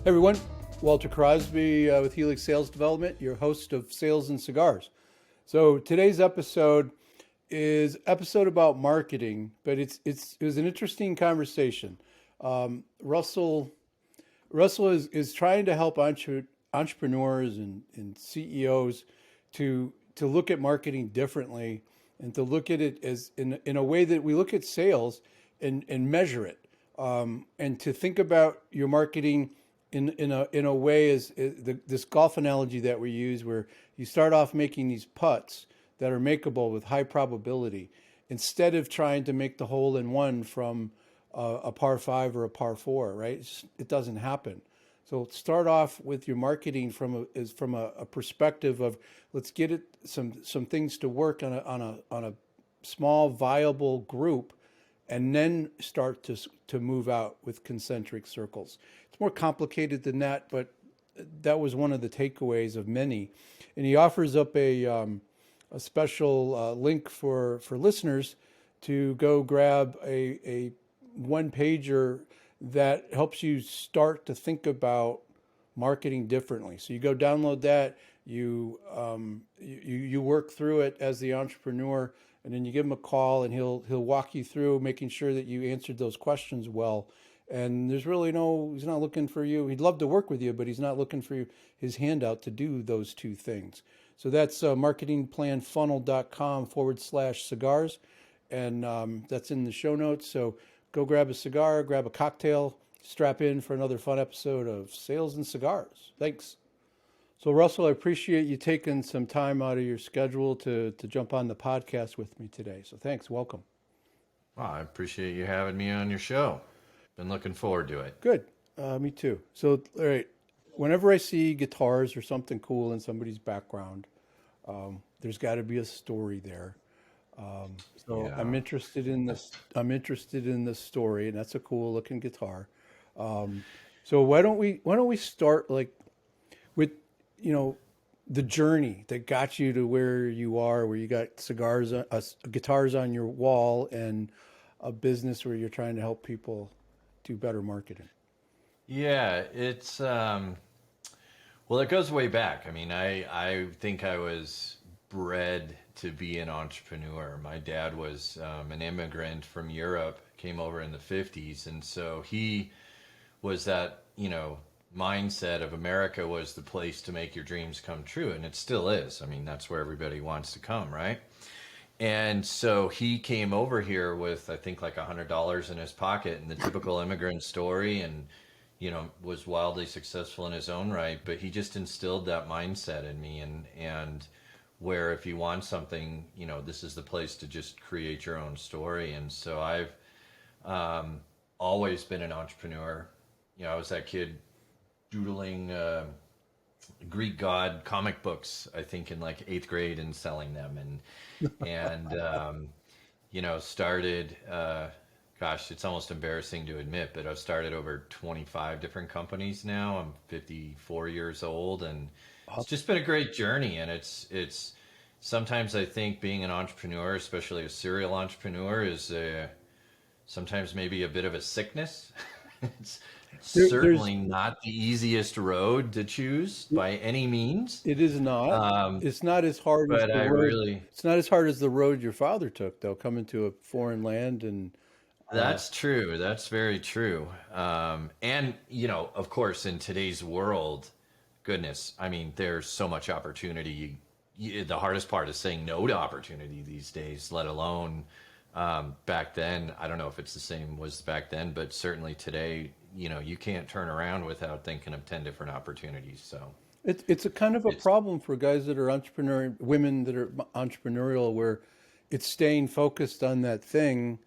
Hey everyone, Walter Crosby with Helix Sales Development, your host of Sales and Cigars. So today's episode is episode about marketing, but it was an interesting conversation. Russell is trying to help entrepreneurs and CEOs to look at marketing differently and to look at it as in a way that we look at sales and measure it, and to think about your marketing in a way as this golf analogy that we use, where you start off making these putts that are makeable with high probability, instead of trying to make the hole in one from a par five or a par four, right? It doesn't happen. So start off with your marketing from a perspective of, let's get it some things to work on a small viable group, and then start to move out with concentric circles. It's more complicated than that, but that was one of the takeaways of many. And he offers up a special link for listeners to go grab a one pager that helps you start to think about marketing differently. So you go download that, you work through it as the entrepreneur, and then you give him a call and he'll walk you through making sure that you answered those questions well. And there's really he's not looking for you. He'd love to work with you, but he's not looking for his handout to do those two things. So that's marketingplanfunnel.com/cigars. And that's in the show notes. So go grab a cigar, grab a cocktail, strap in for another fun episode of Sales and Cigars. Thanks. So Russell, I appreciate you taking some time out of your schedule to jump on the podcast with me today. So thanks. Welcome. Well, I appreciate you having me on your show. Been looking forward to it. Good. Me too. So, all right. Whenever I see guitars or something cool in somebody's background, there's got to be a story there. So Yeah. I'm interested in this. I'm interested in this story, and that's a cool looking guitar. So why don't we start like with the journey that got you to where you are, where you got cigars, guitars on your wall, and a business where you're trying to help people do better marketing. Yeah, it's well, it goes way back. I mean, I think I was bred to be an entrepreneur. My dad was an immigrant from Europe, came over in the 50s, and so he was that, mindset of America was the place to make your dreams come true, and it still is. I mean, that's where everybody wants to come, right? And so he came over here with, I think, like $100 in his pocket, and the typical immigrant story, and was wildly successful in his own right. But he just instilled that mindset in me, and where if you want something, this is the place to just create your own story. And so I've always been an entrepreneur. I was that kid doodling Greek god comic books, I think in like 8th grade, and selling them, and started, gosh, it's almost embarrassing to admit, but I've started over 25 different companies now. I'm 54 years old, and it's just been a great journey. And it's sometimes I think being an entrepreneur, especially a serial entrepreneur, is sometimes maybe a bit of a sickness. It's There's certainly not the easiest road to choose by any means. It is not. Um, It's not as hard as but the I road. really, It's not as hard as the road your father took, though, coming to a foreign land and uh, that's true. That's very true. And, of course, in today's world, goodness, I mean, there's so much opportunity. The hardest part is saying no to opportunity these days, let alone back then. I don't know if it's the same was back then, but certainly today, you can't turn around without thinking of 10 different opportunities. So it's a kind of a it's, problem for guys that are entrepreneur, women that are entrepreneurial, where it's staying focused on that thing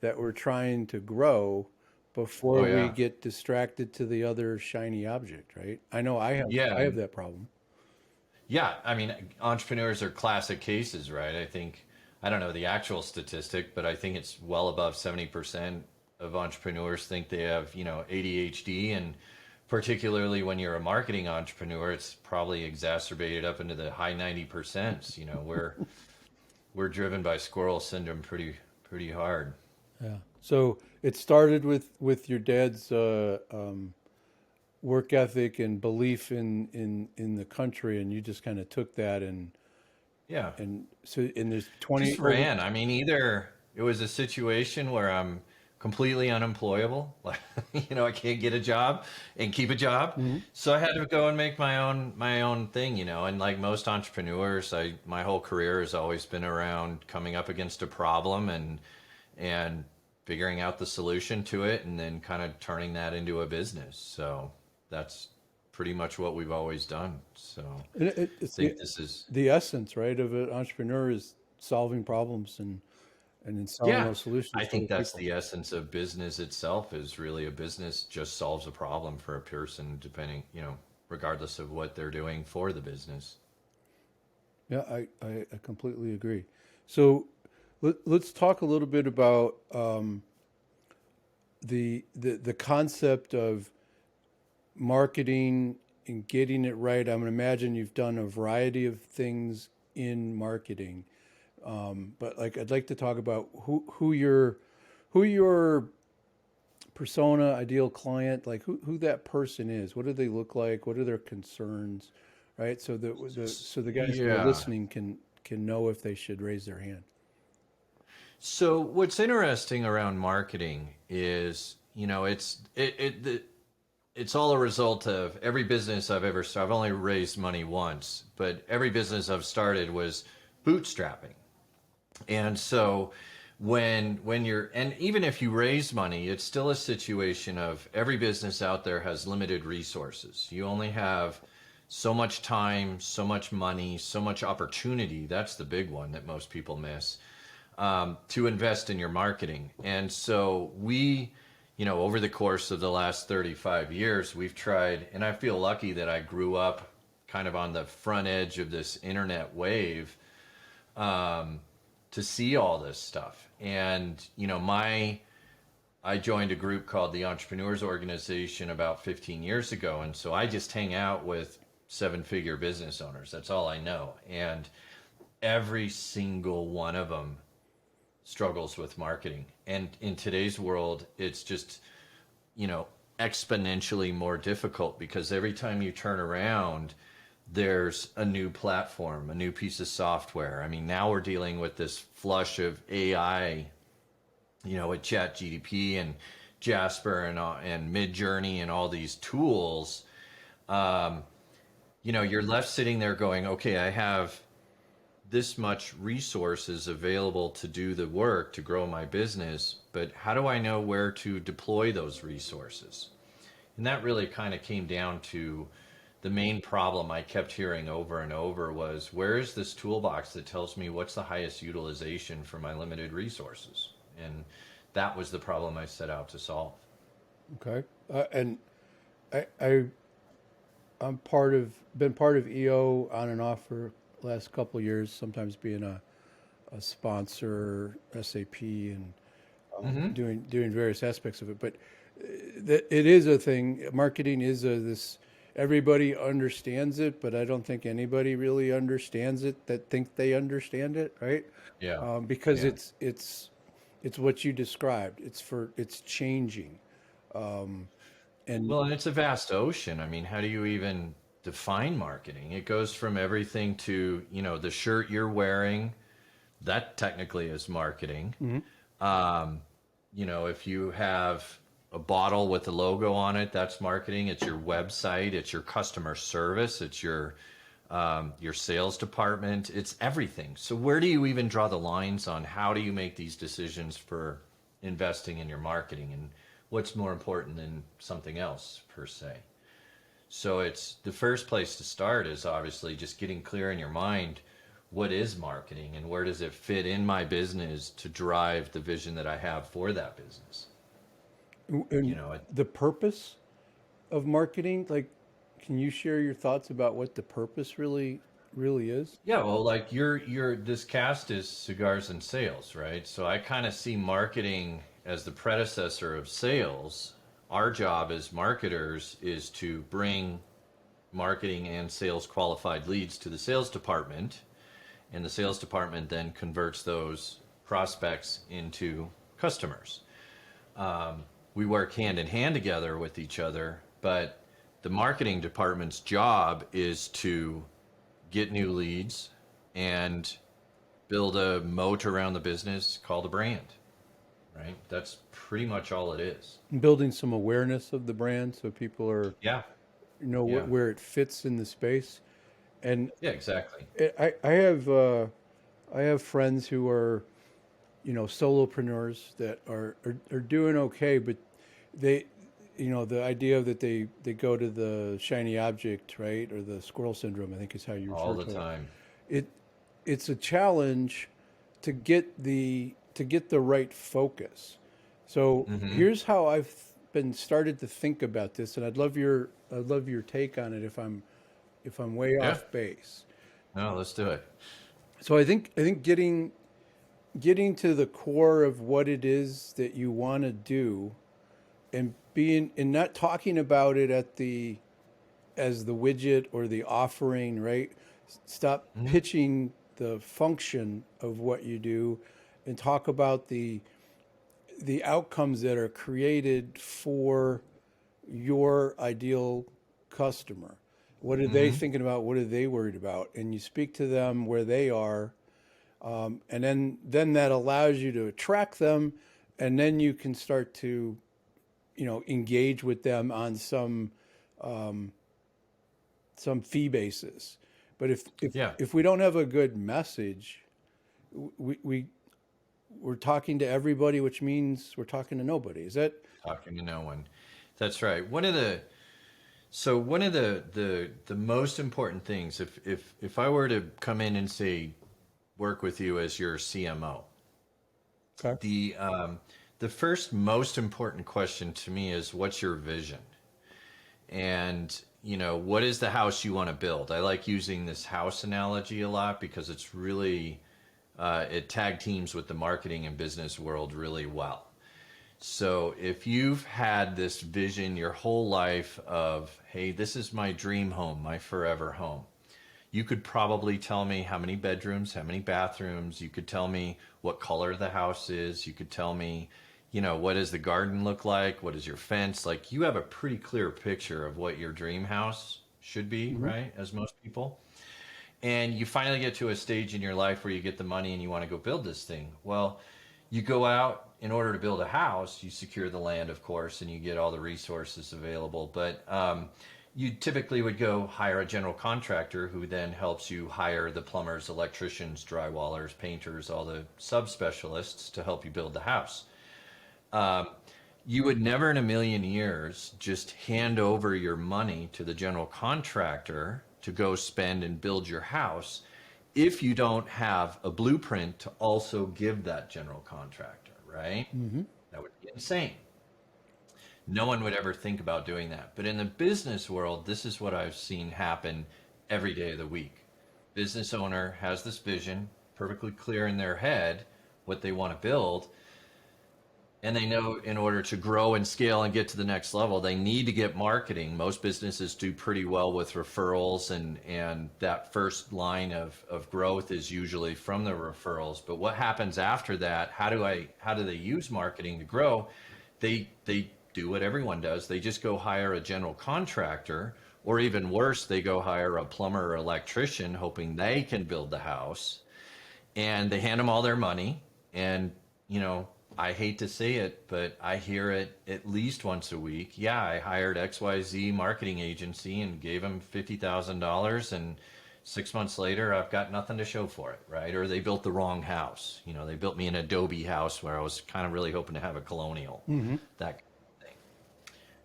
that we're trying to grow before oh, we yeah. get distracted to the other shiny object, right? I know I have Yeah. that problem. Yeah, I mean, entrepreneurs are classic cases, right? I think, I don't know the actual statistic, but I think it's well above 70% of entrepreneurs think they have, ADHD. And particularly when you're a marketing entrepreneur, it's probably exacerbated up into the high 90%. We're driven by squirrel syndrome pretty hard. Yeah. So it started with your dad's work ethic and belief in the country, and you just kind of took that Yeah. and there's Just 20 over. ran. I mean, either it was a situation where I'm completely unemployable, like I can't get a job and keep a job, Mhm. so I had to go and make my own thing, and like most entrepreneurs, my whole career has always been around coming up against a problem and figuring out the solution to it and then kind of turning that into a business. So that's pretty much what we've always done. So I And it's think this is the essence, right, of an entrepreneur is solving problems and then selling Yeah, those I solutions to other think that's people. the essence of business itself is really a business just solves a problem for a person, depending, regardless of what they're doing for the business. Yeah, I completely agree. So let's talk a little bit about the concept of marketing and getting it right. I'm gonna imagine you've done a variety of things in marketing, but like I'd like to talk about who your persona, ideal client, like who that person is. What do they look like? What are their concerns, right? So the guys that are Yeah. listening can know if they should raise their hand. So what's interesting around marketing is, it's all a result of every business I've ever started. I've only raised money once, but every business I've started was bootstrapping. And so when you're and even if you raise money, it's still a situation of every business out there has limited resources. You only have so much time, so much money, so much opportunity. That's the big one that most people miss, to invest in your marketing. And so over the course of the last 35 years, we've tried, and I feel lucky that I grew up kind of on the front edge of this internet wave, to see all this stuff. And I joined a group called the Entrepreneurs Organization about 15 years ago, and so I just hang out with seven-figure business owners. That's all I know, and every single one of them struggles with marketing. And in today's world, it's just you know exponentially more difficult because every time you turn around, there's a new platform, a new piece of software. I mean, now we're dealing with this flush of AI, with Chat GDP and Jasper and Mid Journey and all these tools. Um, you're left sitting there going, okay, I have this much resources available to do the work to grow my business, but how do I know where to deploy those resources? And that really kind of came down to the main problem I kept hearing over and over was, where is this toolbox that tells me what's the highest utilization for my limited resources? And that was the problem I set out to solve. Okay, and I I'm been part of EO on and off for the last couple of years. Sometimes being a sponsor, SAP, and Hmm. doing various aspects of it. But that it is a thing. Marketing is this. Everybody understands it, but I don't think anybody really understands it that think they understand it, right? Yeah. Because Yeah. it's what you described. It's changing, and Well, and it's a vast ocean. I mean, how do you even define marketing? It goes from everything to, the shirt you're wearing, that technically is marketing. Mhm. If you have a bottle with a logo on it, that's marketing. It's your website, it's your customer service, it's your sales department, it's everything. So where do you even draw the lines on how do you make these decisions for investing in your marketing and what's more important than something else per se? So it's the first place to start is obviously just getting clear in your mind, what is marketing and where does it fit in my business to drive the vision that I have for that business? You and know, it, the purpose of marketing, like, can you share your thoughts about what the purpose really is? yeah, well, like this cast is cigars and sales, right? So I kind of see marketing as the predecessor of sales. Our job as marketers is to bring marketing and sales qualified leads to the sales department, and the sales department then converts those prospects into customers. We work hand in hand together with each other, but the marketing department's job is to get new leads and build a moat around the business called a brand, right? That's pretty much all it is. Building some awareness of the brand so people are Yeah. know Yeah. where it fits in the space. And Yeah, exactly. I have friends who are solopreneurs that are doing okay, but they the idea that they go to the shiny object, right, or the squirrel syndrome, I think is how you All refer the to it. time. It it's a challenge to get the right focus. So Hmm. here's how I've been started to think about this, and I'd love your take on it if I'm way Yeah. off base. No, let's do it. So I think getting to the core of what it is that you want to do, and being and not talking about it at the as the widget or the offering, right? Stop Hmm. pitching the function of what you do and talk about the outcomes that are created for your ideal customer. What are they Hmm. thinking about? What are they worried about? And you speak to them where they are, and then that allows you to attract them, and then you can start to engage with them on some fee basis. But Yeah. if we don't have a good message, we we're talking to everybody, which means we're talking to nobody. Is that Talking to no one. That's right. One of the most important things, if I were to come in and say work with you as your CMO, okay? the first most important question to me is what's your vision? And what is the house you want to build? I like using this house analogy a lot because it's really it tag teams with the marketing and business world really well. So if you've had this vision your whole life of, hey, this is my dream home, my forever home, you could probably tell me how many bedrooms, how many bathrooms. You could tell me what color the house is. You could tell me, what does the garden look like? What is your fence? Like, you have a pretty clear picture of what your dream house should be, Mm-hmm. right? As most people. And you finally get to a stage in your life where you get the money and you want to go build this thing. Well, you go out in order to build a house, you secure the land, of course, and you get all the resources available. But you typically would go hire a general contractor who then helps you hire the plumbers, electricians, drywallers, painters, all the subspecialists to help you build the house. You would never in a million years just hand over your money to the general contractor to go spend and build your house if you don't have a blueprint to also give that general contractor, right? Mm-hmm. That would be insane. No one would ever think about doing that. But in the business world, this is what I've seen happen every day of the week. Business owner has this vision, perfectly clear in their head what they want to build, and they know in order to grow and scale and get to the next level, they need to get marketing. Most businesses do pretty well with referrals, and that first line of growth is usually from the referrals. But what happens after that? How do they use marketing to grow? They do what everyone does. They just go hire a general contractor, or even worse, they go hire a plumber or electrician hoping they can build the house, and they hand them all their money. And I hate to say it, but I hear it at least once a week. Yeah, I hired XYZ marketing agency and gave them $50,000, and 6 months later, I've got nothing to show for it, right? Or they built the wrong house. They built me an Adobe house where I was kind of really hoping to have a colonial, Mm-hmm. that kind of thing.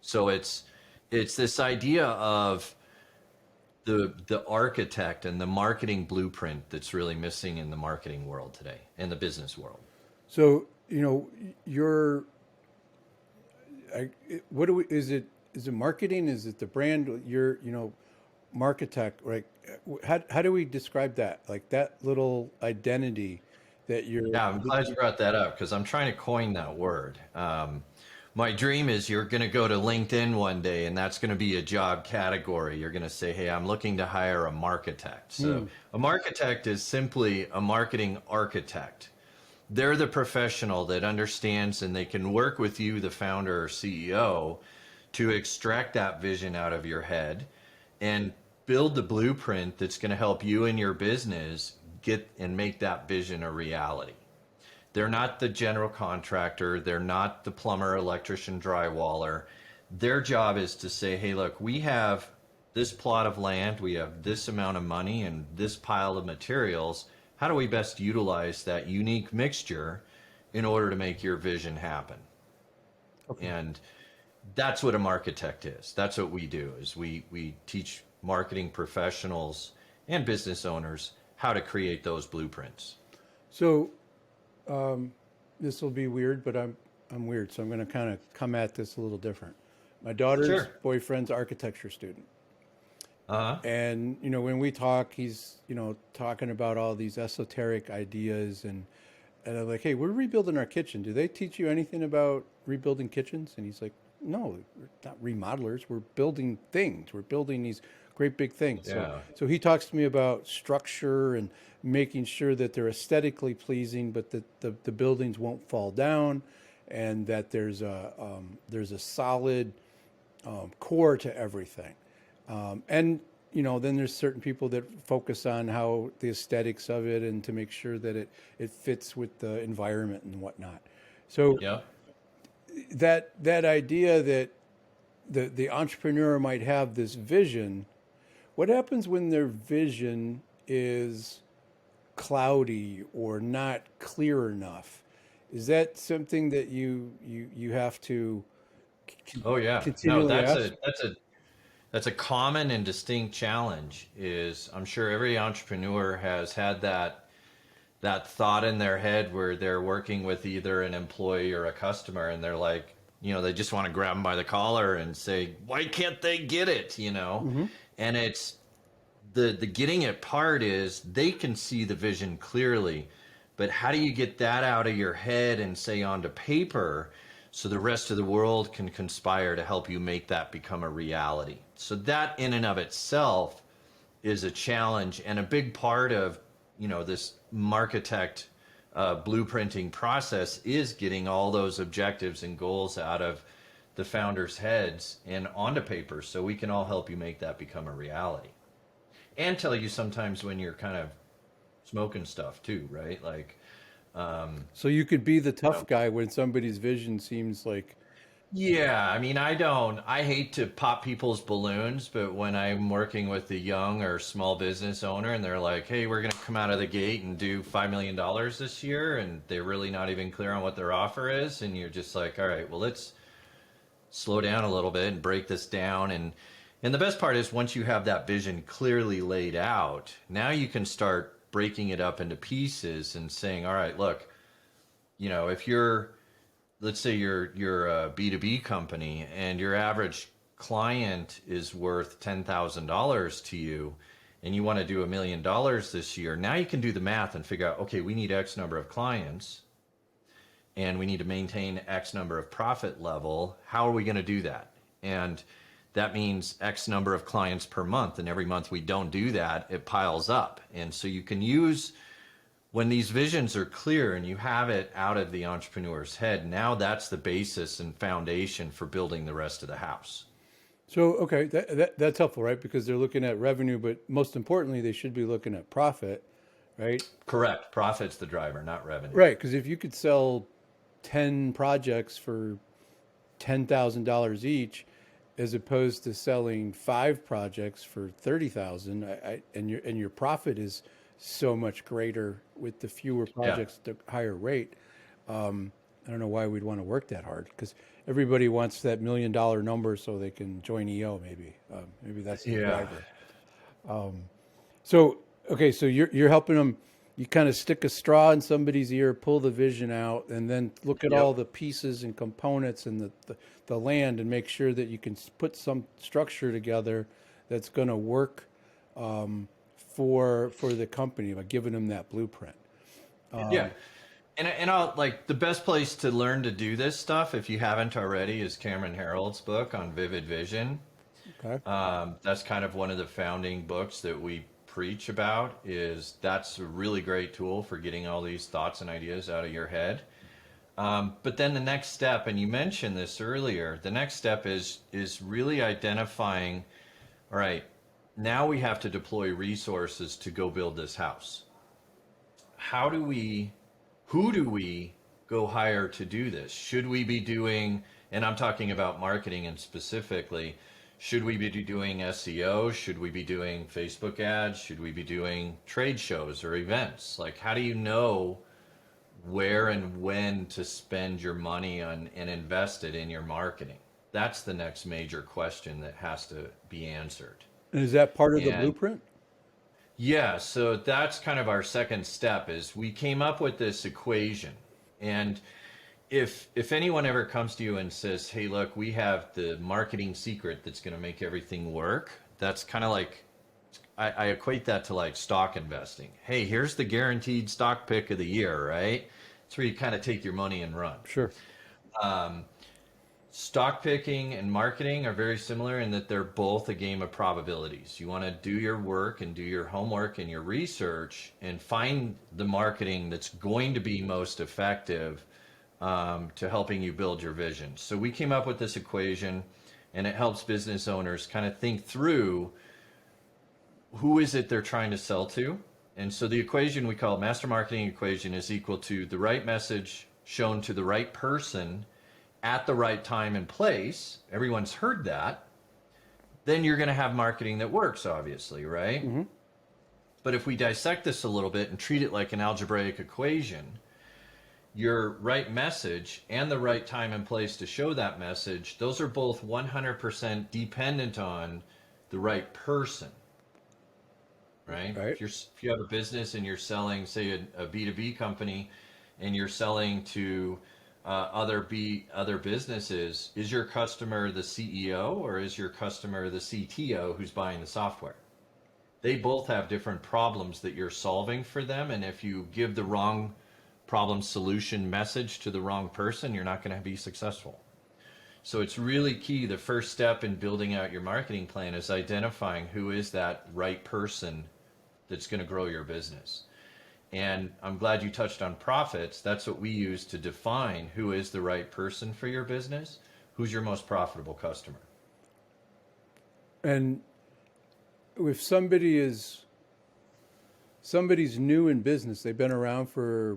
So it's this idea of the architect and the marketing blueprint that's really missing in the marketing world today, in the business world. So you're what do we is it marketing? Is it the brand? You're Marchitect, right? How do we describe that? Like that little identity that you're. Yeah, I'm glad you brought that up because I'm trying to coin that word. My dream is you're going to go to LinkedIn one day and that's going to be a job category. You're going to say, hey, I'm looking to hire a marchitect. So a marchitect is simply a marketing architect. They're the professional that understands and they can work with you, the founder or CEO, to extract that vision out of your head and build the blueprint that's going to help you and your business get and make that vision a reality. They're not the general contractor. They're not the plumber, electrician, drywaller. Their job is to say, hey, look, we have this plot of land, we have this amount of money and this pile of materials. How do we best utilize that unique mixture in order to make your vision happen? Okay. And that's what a Marchitect is. That's what we do, is we teach marketing professionals and business owners how to create those blueprints. So this will be weird, but I'm weird, so I'm going to kind of come at this a little different. My daughter's boyfriend's architecture student. And, you know, when we talk, he's, you know, talking about all these esoteric ideas and I'm like, hey, we're rebuilding our kitchen. Do they teach you anything about rebuilding kitchens? And he's like, no, we're not remodelers. We're building things. We're building these great big things. Yeah. So he talks to me about structure and making sure that they're aesthetically pleasing, but that the buildings won't fall down, and that there's a solid core to everything. And you know, then there's certain people that focus on how the aesthetics of it and to make sure that it fits with the environment and whatnot. So that idea that the entrepreneur might have this vision, what happens when their vision is cloudy or not clear enough? Is that something that you have to continually ask? That's a common and distinct challenge. Is I'm sure every entrepreneur has had that thought in their head where they're working with either an employee or a customer, and they're like, you know, they just want to grab them by the collar and say, why can't they get it? You know, and it's the getting it part is they can see the vision clearly, but how do you get that out of your head and say onto paper so the rest of the world can conspire to help you make that become a reality? So that in and of itself is a challenge, and a big part of, you know, this Marchitect blueprinting process is getting all those objectives and goals out of the founders' heads and onto paper, so we can all help you make that become a reality. And tell you sometimes when you're kind of smoking stuff too, right? Like, so you could be the tough guy when somebody's vision seems like. Yeah, I mean, I hate to pop people's balloons, but when I'm working with a young or small business owner and they're like, hey, we're going to come out of the gate and do $5 million this year, and they're really not even clear on what their offer is, and you're just like, all right, well, let's slow down a little bit and break this down. And the best part is once you have that vision clearly laid out, now you can start breaking it up into pieces and saying, all right, look, you know, if let's say you're a B2B company and your average client is worth $10,000 to you and you want to do $1 million this year, now you can do the math and figure out, okay, we need X number of clients and we need to maintain X number of profit level. How are we going to do that? And that means X number of clients per month. And every month we don't do that, it piles up. And so you can use, when these visions are clear and you have it out of the entrepreneur's head, now that's the basis and foundation for building the rest of the house. So, okay, that's helpful, right? Because they're looking at revenue, but most importantly, they should be looking at profit, right? Correct. Profit's the driver, not revenue. Right, because if you could sell 10 projects for $10,000 each, as opposed to selling 5 projects for $30,000, and your profit is so much greater with the fewer projects at the higher rate. I don't know why we'd want to work that hard, because everybody wants that $1 million number so they can join EO. Maybe that's the driver. So you're helping them. You kind of stick a straw in somebody's ear, pull the vision out, and then look at all the pieces and components and the land, and make sure that you can put some structure together that's going to work for the company by giving them that blueprint. And I'll, like, the best place to learn to do this stuff, if you haven't already, is Cameron Herold's book on Vivid Vision. Okay. That's kind of one of the founding books that we preach about. That's a really great tool for getting all these thoughts and ideas out of your head. But then the next step, and you mentioned this earlier, the next step is really identifying, all right, now we have to deploy resources to go build this house. How do we, who do we go hire to do this? Should we be doing, and I'm talking about marketing and specifically, should we be doing SEO? Should we be doing Facebook ads? Should we be doing trade shows or events? Like, how do you know where and when to spend your money on and invest it in your marketing? That's the next major question that has to be answered. And is that part of the And blueprint? yeah, so that's kind of our second step is we came up with this equation. And if anyone ever comes to you and says, "Hey, look, we have the marketing secret that's going to make everything work," that's kind of like I equate that to like stock investing. Hey, here's the guaranteed stock pick of the year, right? It's where you kind of take your money and run. Sure. Stock picking and marketing are very similar in that they're both a game of probabilities. You want to do your work and do your homework and your research and find the marketing that's going to be most effective to helping you build your vision. So we came up with this equation, and it helps business owners kind of think through who is it they're trying to sell to. And so the equation we call master marketing equation is equal to the right message shown to the right person at the right time and place. Everyone's heard that. Then you're going to have marketing that works, obviously, right? Mm-hmm. But if we dissect this a little bit and treat it like an algebraic equation, your right message and the right time and place to show that message, those are both 100% dependent on the right person, right? Right. If you have a business and you're selling, say, a B2B company, and you're selling to other businesses, is your customer the CEO or is your customer the CTO who's buying the software? They both have different problems that you're solving for them, and if you give the wrong problem solution message to the wrong person, you're not going to be successful. So it's really key. The first step in building out your marketing plan is identifying who is that right person that's going to grow your business. And I'm glad you touched on profits. That's what we use to define who is the right person for your business, who's your most profitable customer. And if somebody's new in business, they've been around for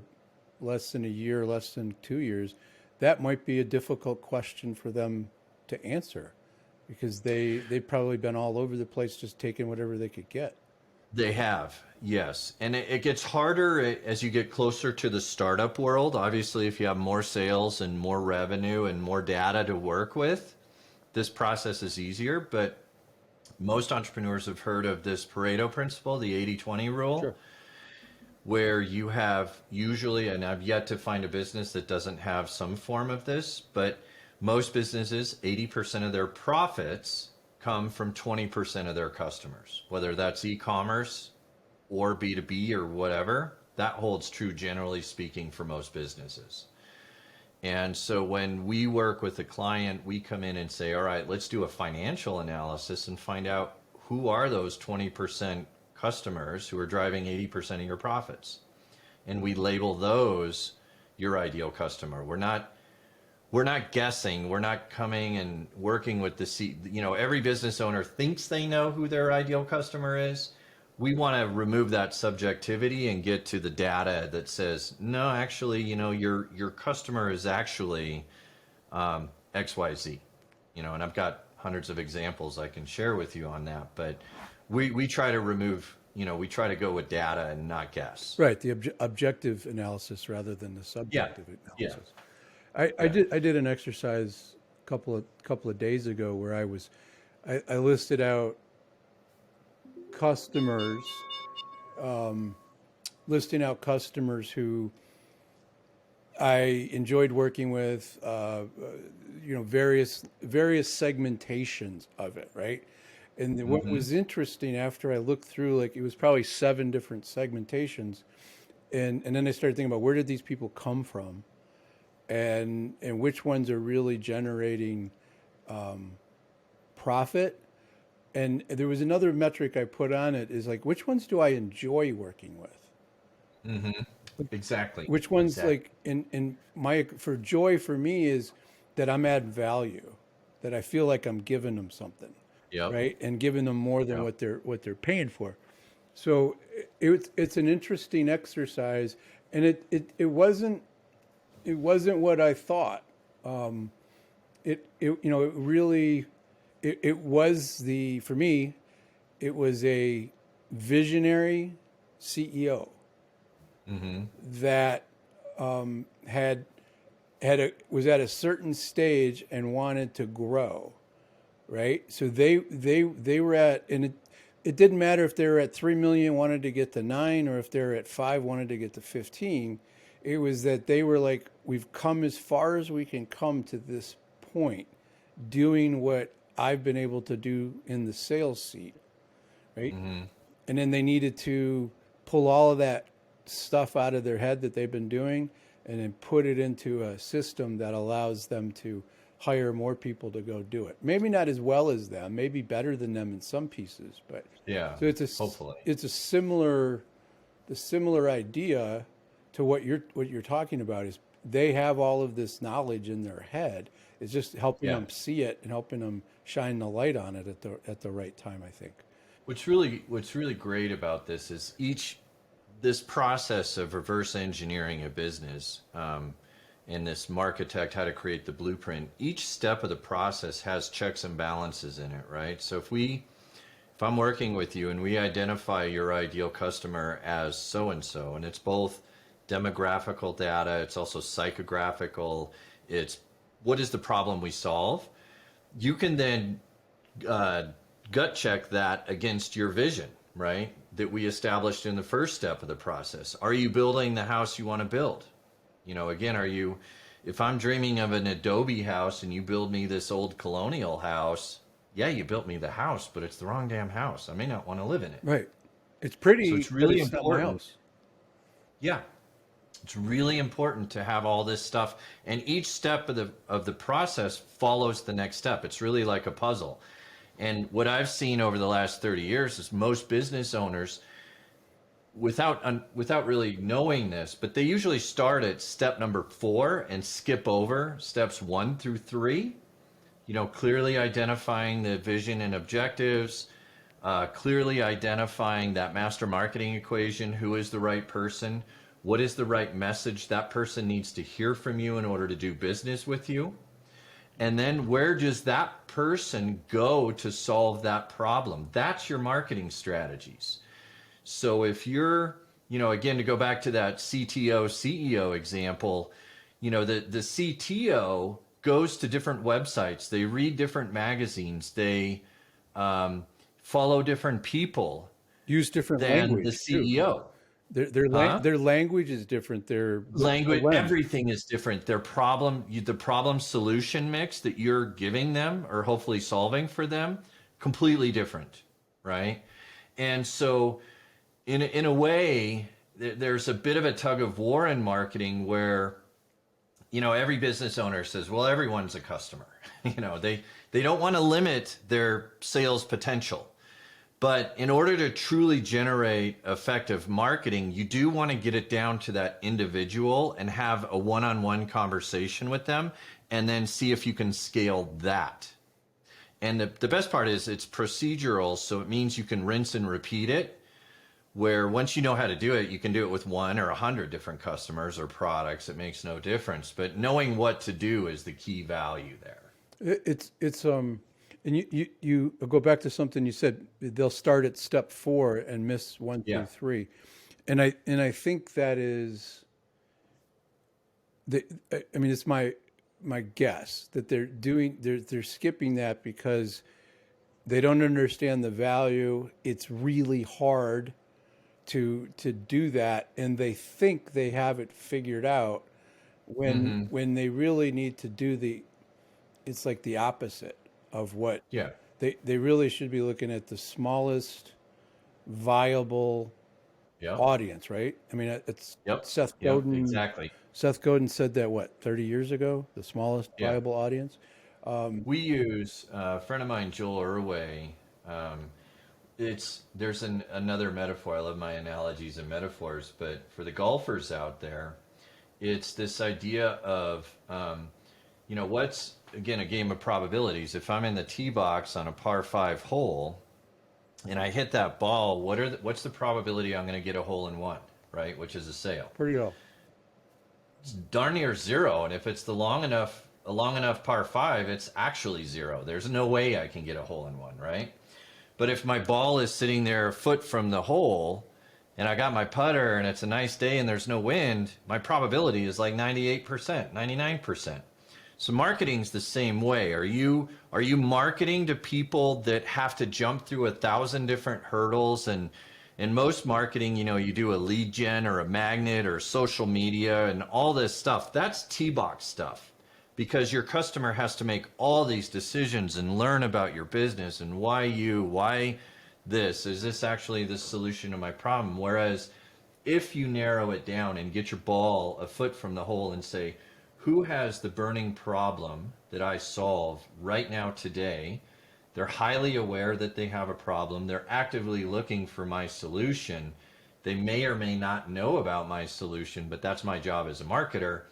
less than a year, less than 2 years, that might be a difficult question for them to answer because they've probably been all over the place just taking whatever they could get. They have, yes. And it gets harder as you get closer to the startup world. Obviously, if you have more sales and more revenue and more data to work with, this process is easier. But most entrepreneurs have heard of this Pareto principle, the 80-20 rule, Sure. where you have usually, and I've yet to find a business that doesn't have some form of this, but most businesses, 80% of their profits come from 20% of their customers, whether that's e-commerce or B2B or whatever. That holds true, generally speaking, for most businesses. And so when we work with a client, we come in and say, all right, let's do a financial analysis and find out who are those 20% customers who are driving 80% of your profits. And we label those your ideal customer. We're not guessing. We're not coming and working with every business owner thinks they know who their ideal customer is. We want to remove that subjectivity and get to the data that says, no, actually, your customer is actually XYZ, and I've got hundreds of examples I can share with you on that, but we try to remove, we try to go with data and not guess. Right, the objective analysis rather than the Yeah. subjective Yeah. analysis. I did an exercise a couple of days ago where I listed out customers, listing out customers who I enjoyed working with, various segmentations of it, right? And what Mm-hmm. was interesting after I looked through, like it was probably 7 different segmentations, and then I started thinking about where did these people come from, and which ones are really generating profit. And there was another metric I put on it is like which ones do I enjoy working with? Mm-hmm. Exactly. Which one's Exactly. like in my for joy for me is that I'm adding value, that I feel like I'm giving them something, Yep. right? And giving them more than Yep. what they're paying for. So it's an interesting exercise, and it wasn't what I thought. It you know it really it was the for me it was a visionary CEO Mm-hmm. that had was at a certain stage and wanted to grow, right? So they were at, and it didn't matter if they were at 3 million, wanted to get to 9, or if they're at 5, wanted to get to 15. It was that they were like, we've come as far as we can come to this point, doing what I've been able to do in the sales seat, right? Mm-hmm. And then they needed to pull all of that stuff out of their head that they've been doing and then put it into a system that allows them to hire more people to go do it. Maybe not as well as them, maybe better than them in some pieces, but Yeah. so Hopefully. it's a similar the similar idea to what you're talking about is they have all of this knowledge in their head. It's just helping Yeah. them see it and helping them shine the light on it at the right time, I think. What's really great about this is this process of reverse engineering a business, and this Marchitect, how to create the blueprint. Each step of the process has checks and balances in it, right? So if I'm working with you and we identify your ideal customer as so and so, and it's both demographical data, it's also psychographical, it's what is the problem we solve, you can then uh, gut check that against your vision, right? That we established in the first step of the process. Are you building the house you want to build? Again, if I'm dreaming of an Adobe house and you build me this old colonial house, yeah, you built me the house, but it's the wrong damn house. I may not want to live in it. Right. It's So pretty, it's but really it's not my important. house. Yeah, it's really important to have all this stuff, and each step of the process follows the next step. It's really like a puzzle. And what I've seen over the last 30 years is most business owners, without really knowing this, but they usually start at step number 4 and skip over steps 1 through 3. Clearly identifying the vision and objectives, clearly identifying that master marketing equation. Who is the right person? What is the right message that person needs to hear from you in order to do business with you? And then where does that person go to solve that problem? That's your marketing strategies. So if you're, again, to go back to that CTO, CEO example, the CTO goes to different websites, they read different magazines, they follow different people Use different than the language too. CEO. Huh? Their language is different. Their Language, lens. everything is different. The problem solution mix that you're giving them or hopefully solving for them, completely different, right? And so in a way, there's a bit of a tug of war in marketing where every business owner says, well, everyone's a customer. They don't want to limit their sales potential. But in order to truly generate effective marketing, you do want to get it down to that individual and have a one-on-one conversation with them and then see if you can scale that. And the best part is it's procedural, so it means you can rinse and repeat it, where once you know how to do it, you can do it with 1 or 100 different customers or products. It makes no difference. But knowing what to do is the key value there. It's and you go back to something you said. They'll start at step 4 and miss one Yeah. through three, and I think that is the. I mean, it's my guess that they're skipping that because they don't understand the value. It's really hard to do that, and they think they have it figured out Mm-hmm. when they really need to do the it's like the opposite of what Yeah. they really should be looking at the smallest viable Yep. audience, right? I mean, it's Yep. Yep. Exactly. Seth Godin said that what 30 years ago, the smallest Yeah. viable audience. We use a friend of mine, Joel Irway. Um, there's another metaphor. I love my analogies and metaphors, but for the golfers out there, it's this idea of, what's, again, a game of probabilities. If I'm in the tee box on a par five hole and I hit that ball, what's the probability I'm going to get a hole in one, right? Which is a sale. Pretty low. It's darn near zero. And if it's a long enough par five, it's actually zero. There's no way I can get a hole in one, right? But if my ball is sitting there a foot from the hole and I got my putter and it's a nice day and there's no wind, my probability is like 98%, 99%. So marketing's the same way. Are you marketing to people that have to jump through 1,000 different hurdles? And in most marketing, you do a lead gen or a magnet or social media and all this stuff. That's T-box stuff. Because your customer has to make all these decisions and learn about your business and why this, is this actually the solution to my problem? Whereas if you narrow it down and get your ball a foot from the hole and say, who has the burning problem that I solve right now today? They're highly aware that they have a problem. They're actively looking for my solution. They may or may not know about my solution, but that's my job as a marketer.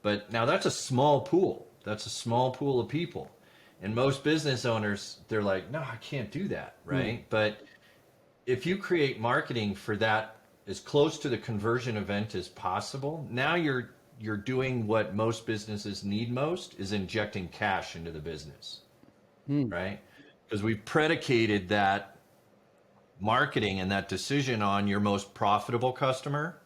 But now that's a small pool. That's a small pool of people. And most business owners, they're like, no, I can't do that, right? But if you create marketing for that as close to the conversion event as possible, now you're doing what most businesses need most, is injecting cash into the business, right? Because we've predicated that marketing and that decision on your most profitable customer.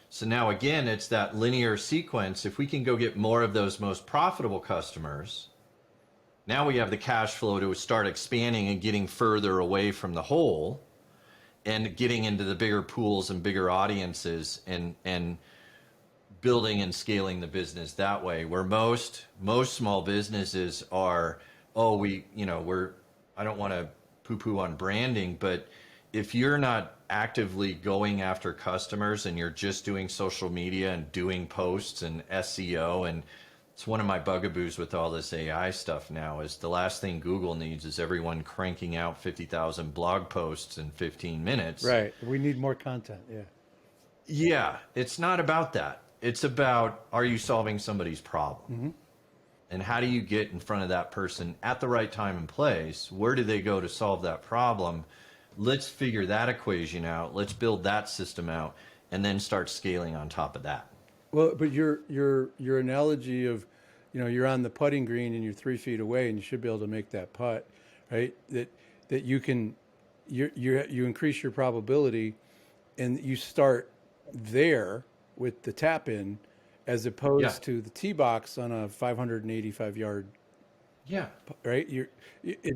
So now again, it's that linear sequence. If we can go get more of those most profitable customers, now we have the cash flow to start expanding and getting further away from the hole and getting into the bigger pools and bigger audiences and building and scaling the business that way. Where most small businesses are, I don't want to poo-poo on branding, but if you're not actively going after customers and you're just doing social media and doing posts and SEO, and it's one of my bugaboos with all this AI stuff now, is the last thing Google needs is everyone cranking out 50,000 blog posts in 15 minutes. Right. We need more content. Yeah. Yeah. It's not about that. It's about, are you solving somebody's problem? And how do you get in front of that person at the right time and place? Where do they go to solve that problem? Let's figure that equation out. Let's build that system out and then start scaling on top of that. Well, but your analogy of, you're on the putting green and you're 3 feet away and you should be able to make that putt, right? That you can, you increase your probability and you start there with the tap in as opposed to the tee box on a 585 yard. Yeah. Right.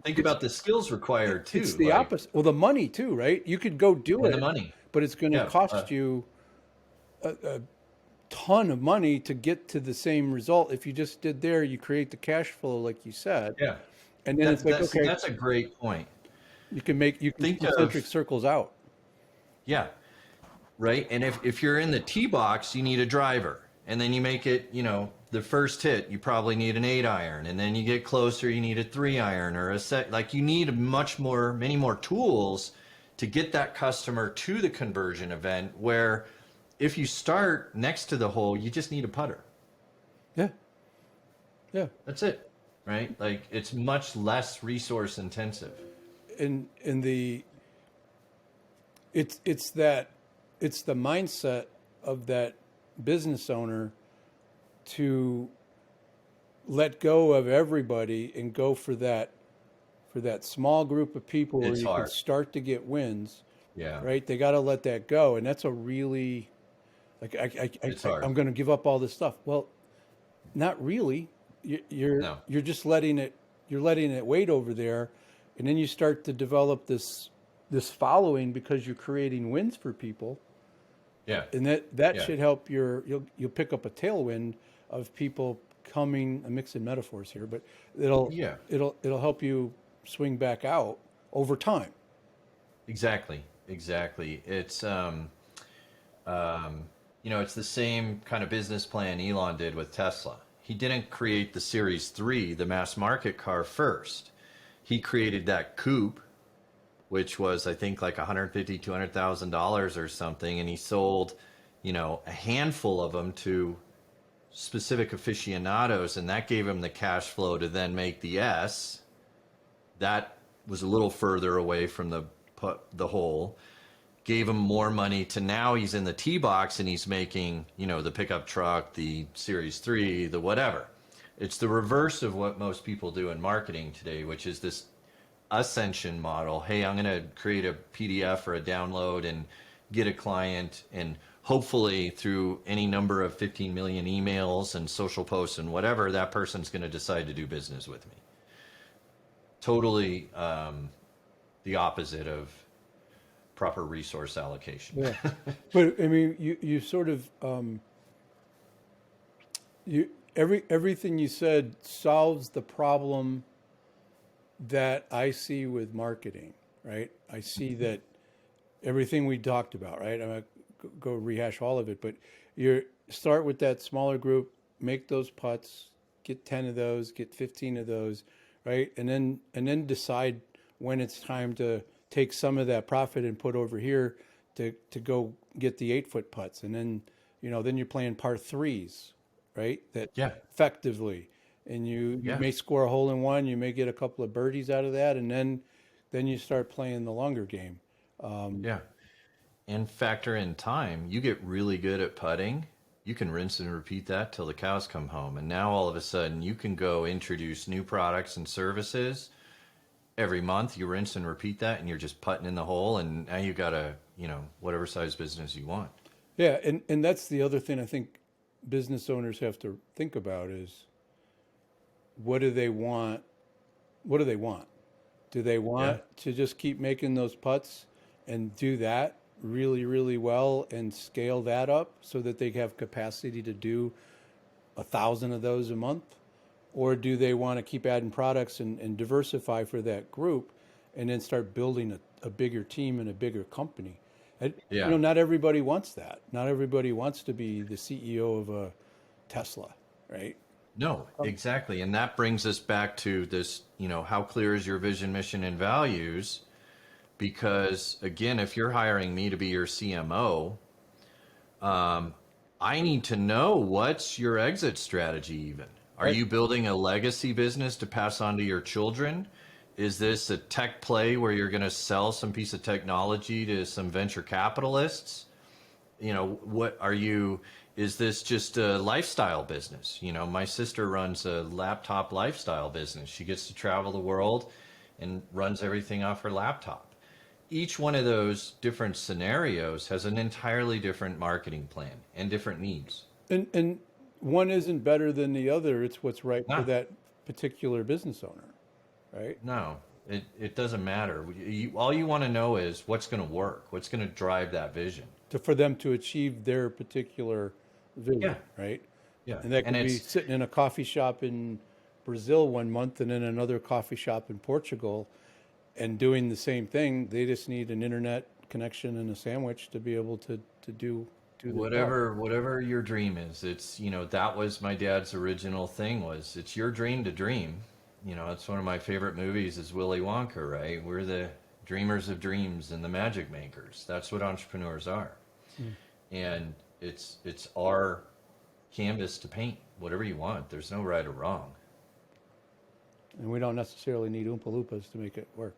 Think about the skills required too. It's the opposite. Well, the money too, right? You could go do it, the money, but it's going to cost you a ton of money to get to the same result. If you just did there, you create the cash flow, like you said. Yeah. And then that's a great point. You can think concentric circles out. Yeah. Right. And if you're in the tee box, you need a driver. And then you make it, the first hit, you probably need an 8-iron. And then you get closer, you need a 3-iron or a set. Like you need many more tools to get that customer to the conversion event, where if you start next to the hole, you just need a putter. Yeah. Yeah. That's it. Right. Like it's much less resource intensive. It's the mindset of that business owner to let go of everybody and go for that small group of people where you can start to get wins. Yeah. Right. They got to let that go. And that's a really, I'm going to give up all this stuff. Well, not really. You're just letting it wait over there. And then you start to develop this following because you're creating wins for people. Yeah. And that should help you'll pick up a tailwind of people coming. I'm mixing metaphors here, but it'll help you swing back out over time. Exactly. It's it's the same kind of business plan Elon did with Tesla. He didn't create the Series 3, the mass market car, first. He created that coupe which was I think like $150,000-$200,000 or something, and he sold, a handful of them to specific aficionados, and that gave him the cash flow to then make the S. That was a little further away from the hole. Gave him more money to now he's in the T box and he's making, the pickup truck, the Series 3, the whatever. It's the reverse of what most people do in marketing today, which is this ascension model. Hey, I'm going to create a PDF or a download and get a client, and hopefully through any number of 15 million emails and social posts and whatever, that person's going to decide to do business with me. Totally the opposite of proper resource allocation. Yeah. But I mean, you sort of, everything you said solves the problem that I see with marketing, right? I see that everything we talked about, right? I'm not go rehash all of it, but you start with that smaller group, make those putts, get 10 of those, get 15 of those, right? And then decide when it's time to take some of that profit and put over here to go get the 8-foot putts. And then, then you're playing par threes, right? That effectively, and you may score a hole in one, you may get a couple of birdies out of that. And then you start playing the longer game. And factor in time. You get really good at putting. You can rinse and repeat that till the cows come home. And now all of a sudden you can go introduce new products and services every month. You rinse and repeat that and you're just putting in the hole. And now you got a, whatever size business you want. Yeah. And that's the other thing I think business owners have to think about is what do they want? What do they want? Do they want to just keep making those putts and do that really, really well and scale that up so that they have capacity to do 1,000 of those a month? Or do they want to keep adding products and diversify for that group and then start building a bigger team and a bigger company? Not everybody wants that. Not everybody wants to be the CEO of a Tesla, right? No, exactly. And that brings us back to this, how clear is your vision, mission, and values? Because again, if you're hiring me to be your CMO, I need to know what's your exit strategy even. Are you building a legacy business to pass on to your children? Is this a tech play where you're going to sell some piece of technology to some venture capitalists? What are you, is this just a lifestyle business? My sister runs a laptop lifestyle business. She gets to travel the world and runs everything off her laptop. Each one of those different scenarios has an entirely different marketing plan and different needs. And one isn't better than the other. It's what's right for that particular business owner, right? No, it doesn't matter. All you want to know is what's going to work, what's going to drive that vision. For them to achieve their particular vision, right? Yeah. And that could be sitting in a coffee shop in Brazil one month and in another coffee shop in Portugal and doing the same thing. They just need an internet connection and a sandwich to be able to do whatever your dream is. It's, that was my dad's original thing was it's your dream to dream. It's one of my favorite movies is Willy Wonka, right? We're the dreamers of dreams and the magic makers. That's what entrepreneurs are. And it's our canvas to paint whatever you want. There's no right or wrong. And we don't necessarily need Oompa Loompas to make it work.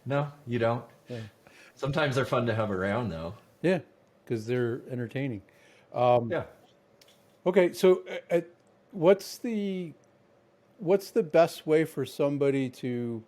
No, you don't. Yeah. Sometimes they're fun to have around, though. Yeah, because they're entertaining. Yeah. Okay, so what's the best way for somebody to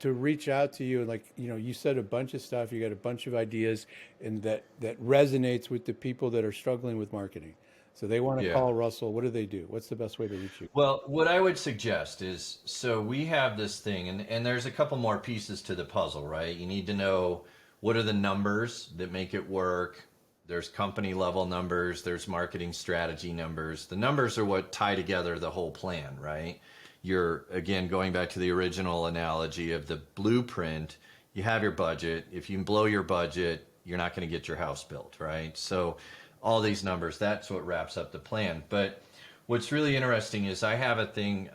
reach out to you? Like, you said a bunch of stuff, you got a bunch of ideas, and that resonates with the people that are struggling with marketing. So they want to call Russell. What do they do? What's the best way to reach you? Well, what I would suggest is, so we have this thing, and there's a couple more pieces to the puzzle, right? You need to know what are the numbers that make it work. There's company level numbers. There's marketing strategy numbers. The numbers are what tie together the whole plan, right? You're, again, going back to the original analogy of the blueprint, you have your budget. If you blow your budget, you're not going to get your house built, right? So all these numbers, that's what wraps up the plan. But what's really interesting is I have a thing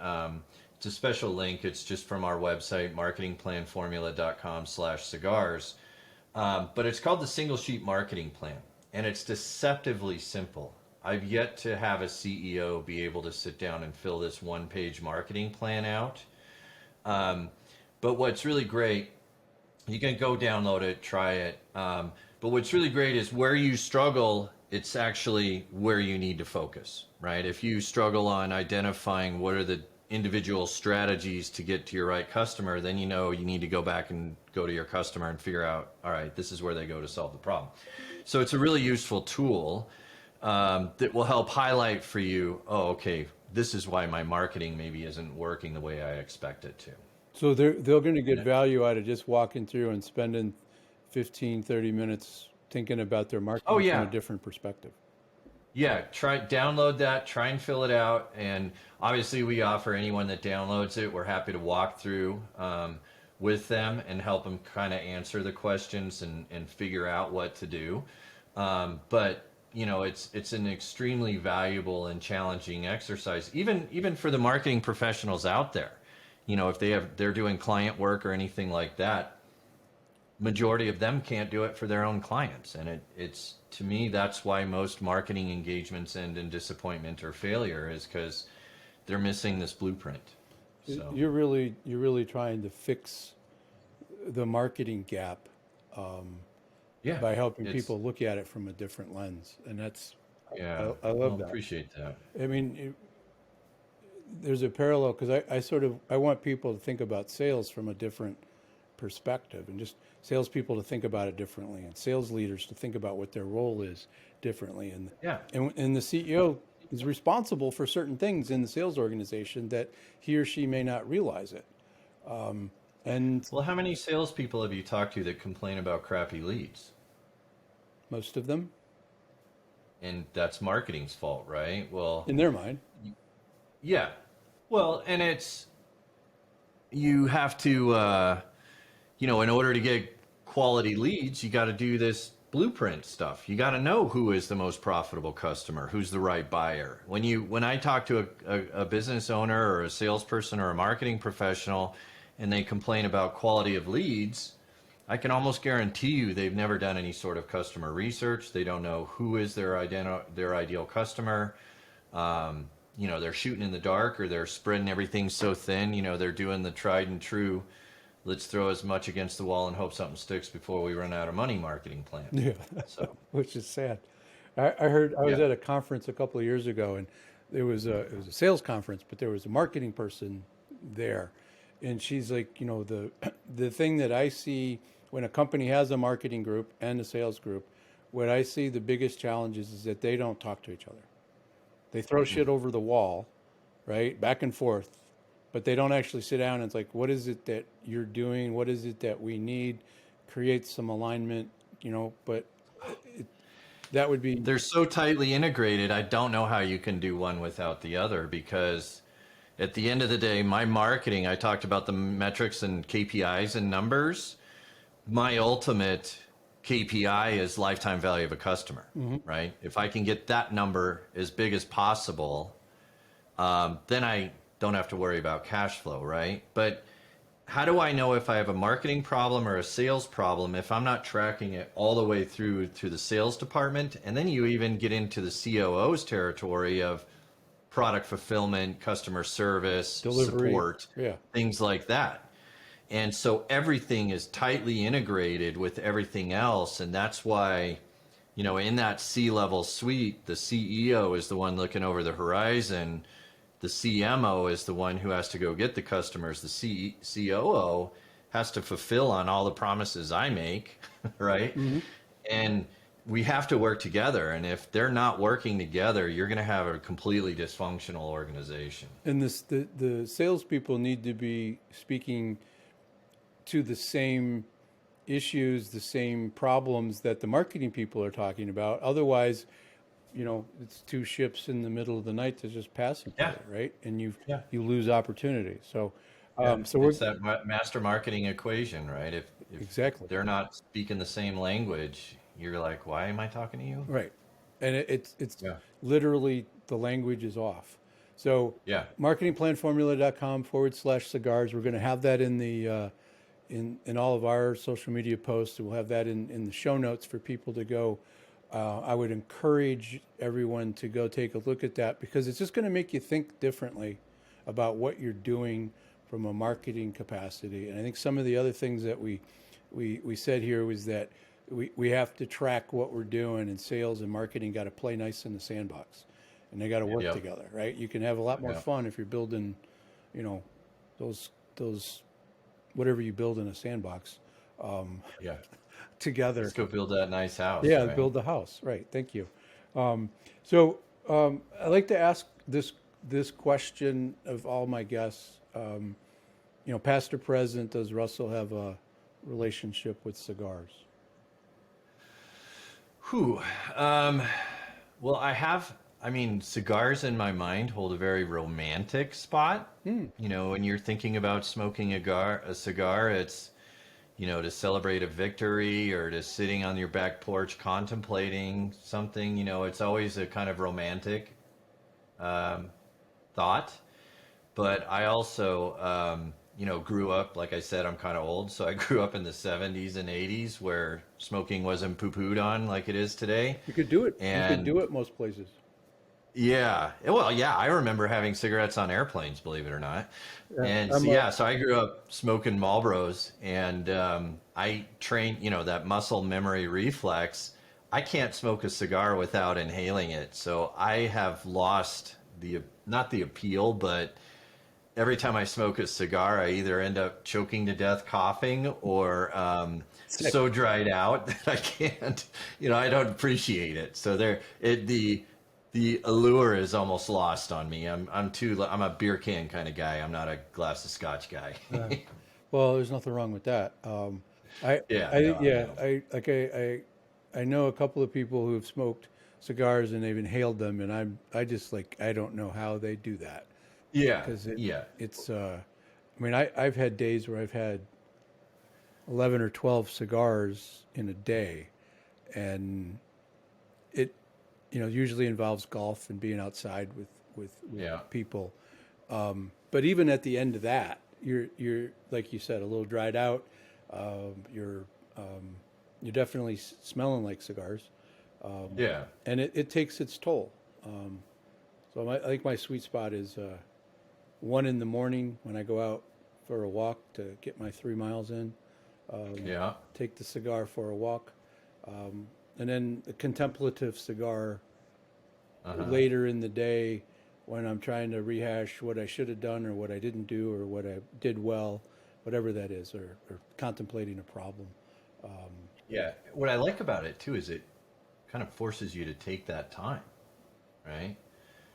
it's a special link. It's just from our website, marketingplanformula.com/cigars. But it's called the single sheet marketing plan, and it's deceptively simple. I've yet to have a CEO be able to sit down and fill this one-page marketing plan out. But what's really great, you can go download it, try it. But what's really great is where you struggle, it's actually where you need to focus, right? If you struggle on identifying what are the individual strategies to get to your right customer, then you know you need to go back and go to your customer and figure out, all right, this is where they go to solve the problem. So it's a really useful tool that will help highlight for you, oh, okay, this is why my marketing maybe isn't working the way I expect it to. So they're going to get value out of just walking through and spending 15, 30 minutes thinking about their Oh marketing from yeah, a different perspective. yeah. Try download that. Try and fill it out. And obviously, we offer anyone that downloads it. We're happy to walk through with them and help them kind of answer the questions and figure out what to do. But you know, it's an extremely valuable and challenging exercise, even for the marketing professionals out there. You know, if they're doing client work or anything like that, majority of them can't do it for their own clients. And it's to me, that's why most marketing engagements end in disappointment or failure, is because they're missing this blueprint. So You're really trying to fix the marketing gap yeah, by helping it's people look at it from a different lens, and that's yeah. I Well, love that. appreciate that. I mean, there's a parallel because I want people to think about sales from a different perspective, and just salespeople to think about it differently, and sales leaders to think about what their role is differently, Yeah. and the CEO is responsible for certain things in the sales organization that he or she may not realize it. And Well, how many salespeople have you talked to that complain about crappy leads? most of them, And that's marketing's fault, right? Well, in their mind, yeah. Well, and you have to, you know, in order to get quality leads, you got to do this blueprint stuff. You got to know who is the most profitable customer, who's the right buyer. When I talk to a business owner or a salesperson or a marketing professional, and they complain about quality of leads, I can almost guarantee you they've never done any sort of customer research. They don't know who is their ideal customer. You know, they're shooting in the dark, or they're spreading everything so thin. You know, they're doing the tried and true, let's throw as much against the wall and hope something sticks before we run out of money marketing plan. yeah, So which is sad. I heard I was yeah, at a conference a couple of years ago, and it was a sales conference, but there was a marketing person there, and she's like, you know, the thing that I see when a company has a marketing group and a sales group, what I see the biggest challenges is that they don't talk to each other. They throw shit over the wall, right, back and forth, but they don't actually sit down and it's like, what is it that you're doing? What is it that we need? Create some alignment, you know. But it, that would be they're so tightly integrated. I don't know how you can do one without the other, because at the end of the day, my marketing, I talked about the metrics and KPIs and numbers. My ultimate KPI is lifetime value of a customer, right? If I can get that number as big as possible, then I don't have to worry about cash flow, right? But how do I know if I have a marketing problem or a sales problem if I'm not tracking it all the way through to the sales department? And then you even get into the COO's territory of product fulfillment, customer service, delivery. support, Yeah. things like that. And so everything is tightly integrated with everything else. And that's why, you know, in that C-level suite, the CEO is the one looking over the horizon. The CMO is the one who has to go get the customers. The COO has to fulfill on all the promises I make, right? And we have to work together. And if they're not working together, you're going to have a completely dysfunctional organization. And the salespeople need to be speaking to the same issues, the same problems that the marketing people are talking about. Otherwise, you know, it's two ships in the middle of the night to just pass each Yeah. other, right? And Yeah. you lose opportunity. So, Yeah, so we're it's that master marketing equation, right? If exactly they're not speaking the same language, you're like, why am I talking to you? right, and it's Yeah. literally the language is off. So Yeah. marketingplanformula.com/cigars. We're going to have that in the in all of our social media posts. We'll have that in the show notes for people to go. I would encourage everyone to go take a look at that because it's just going to make you think differently about what you're doing from a marketing capacity. And I think some of the other things that we said here was that we have to track what we're doing, and sales and marketing got to play nice in the sandbox, and they got to work Yep. together, right? You can have a lot more Yeah. fun if you're building, you know, those whatever you build in a sandbox Yeah. together. Let's go build that nice house, Yeah, right? build the house. Right. Thank you. So I like to ask this question of all my guests. Past or present, does Russell have a relationship with cigars? Whew. Well, I mean, cigars in my mind hold a very romantic spot. When you're thinking about smoking a cigar, it's, to celebrate a victory or to sitting on your back porch contemplating something, it's always a kind of romantic thought. But I also, grew up, like I said, I'm kind of old. So I grew up in the 70s and 80s where smoking wasn't poo-pooed on like it is today. You could do it. You could And do it most places. yeah, well, yeah, I remember having cigarettes on airplanes, believe it or not. Yeah, And so, yeah, so I grew up smoking Marlboros and I trained, that muscle memory reflex. I can't smoke a cigar without inhaling it. So I have lost not the appeal, but every time I smoke a cigar, I either end up choking to death, coughing, or so dried out that I can't, I don't appreciate it. So the allure is almost lost on me. I'm a beer can kind of guy. I'm not a glass of scotch guy. Well, there's nothing wrong with that. I, Yeah, I, no, I yeah, know. I know a couple of people who have smoked cigars and they've inhaled them, and I just like, I don't know how they do that Yeah, because yeah, it's, I mean, I've had days where I've had 11 or 12 cigars in a day, and it, usually involves golf and being outside with yeah, people. But even at the end of that, you're like you said, a little dried out. You're you're definitely smelling like cigars, yeah, and it takes its toll. I think my sweet spot is 1 in the morning when I go out for a walk to get my 3 miles in. yeah. Take the cigar for a walk, and then a contemplative cigar Uh-huh. later in the day when I'm trying to rehash what I should have done or what I didn't do or what I did well, whatever that is, or contemplating a problem. Yeah. What I like about it too is it kind of forces you to take that time, right?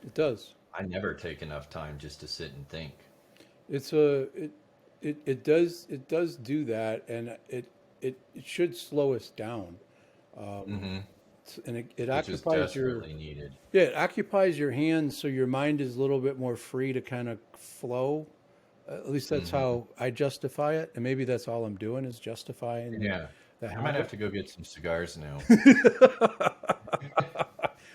It does. I never take enough time just to sit and think. It's a it does do that, and it should slow us down. Hmm. And it Which is occupies your desperately needed. yeah, it occupies your hands, so your mind is a little bit more free to kind of flow. At least that's Hmm. how I justify it, and maybe that's all I'm doing is justifying Yeah. the I might have habit. to go get some cigars now.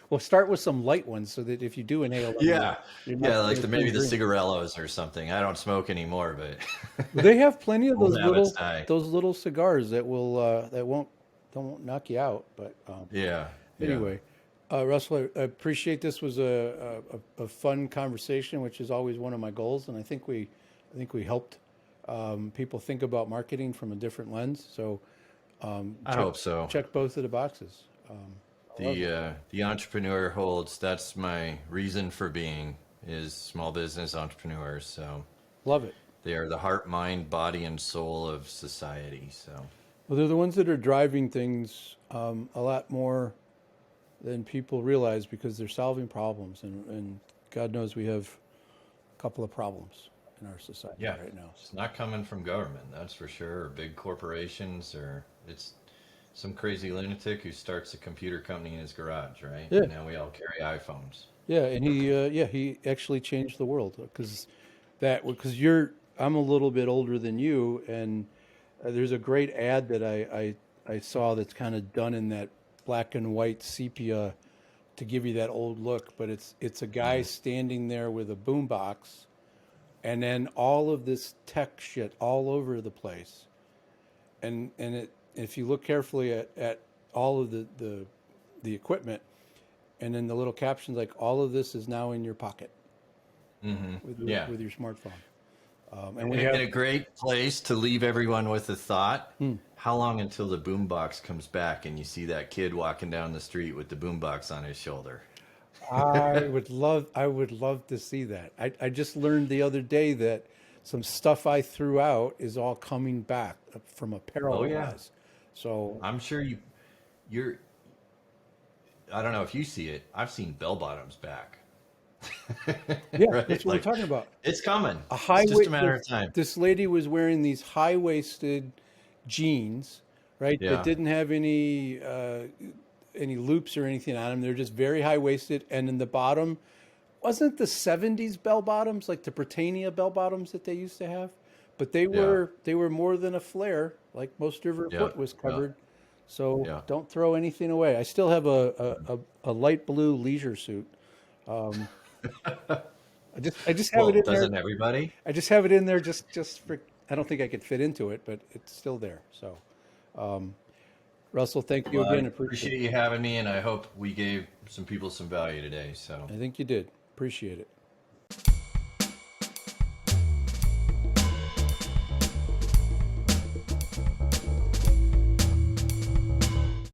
Well, start with some light ones so that if you do inhale them, Yeah. you're not Yeah, like going maybe full the green. cigarellos or something. I don't smoke anymore, but They have plenty of old habits die. those little cigars that will that won't knock you out. But Yeah. Yeah. anyway, Russell, I appreciate this was a fun conversation, which is always one of my goals, and I think we helped people think about marketing from a different lens. So I check hope so. check both of the boxes. I love it. The entrepreneur holds, that's my reason for being, is small business entrepreneurs. So Love it. they are the heart, mind, body, and soul of society. So Well, they're the ones that are driving things a lot more than people realize because they're solving problems, and God knows we have a couple of problems in our society yeah, right now. it's not coming from government, that's for sure, or big corporations, or it's some crazy lunatic who starts a computer company in his garage, right? Yeah, And now we all carry iPhones. yeah, and he actually changed the world because I'm a little bit older than you, and there's a great ad that I saw that's kind of done in that black and white sepia to give you that old look, but it's a guy standing there with a boombox, and then all of this tech shit all over the place, and if you look carefully at all of the equipment, and then the little captions like all of this is now in your pocket Yeah. with your smartphone. And we have And a great place to leave everyone with a thought. How long until the boombox comes back and you see that kid walking down the street with the boombox on his shoulder? I would love to see that. I just learned the other day that some stuff I threw out is all coming back from Oh apparel yeah. wise. So I'm sure you're I don't know if you see it. I've seen bell bottoms back. yeah, Right? that's what we're Like talking about. it's coming. A It's high just a waist. matter of time. This lady was wearing these high waisted jeans, right? That Yeah. didn't have any loops or anything on them. They're just very high waisted, and in the bottom wasn't the '70s bell bottoms like the Britannia bell bottoms that they used to have, but Yeah. they were more than a flare. Like most of her Yeah. foot was Yeah. covered. So Yeah. don't throw anything away. I still have a light blue leisure suit. I just have it Well, in there. doesn't everybody? I just have it in there just for. I don't think I could fit into it, but it's still there. So, Russell, thank you Well, I again. Appreciate appreciate it. you having me, and I hope we gave some people some value today. So. I think you did. Appreciate it.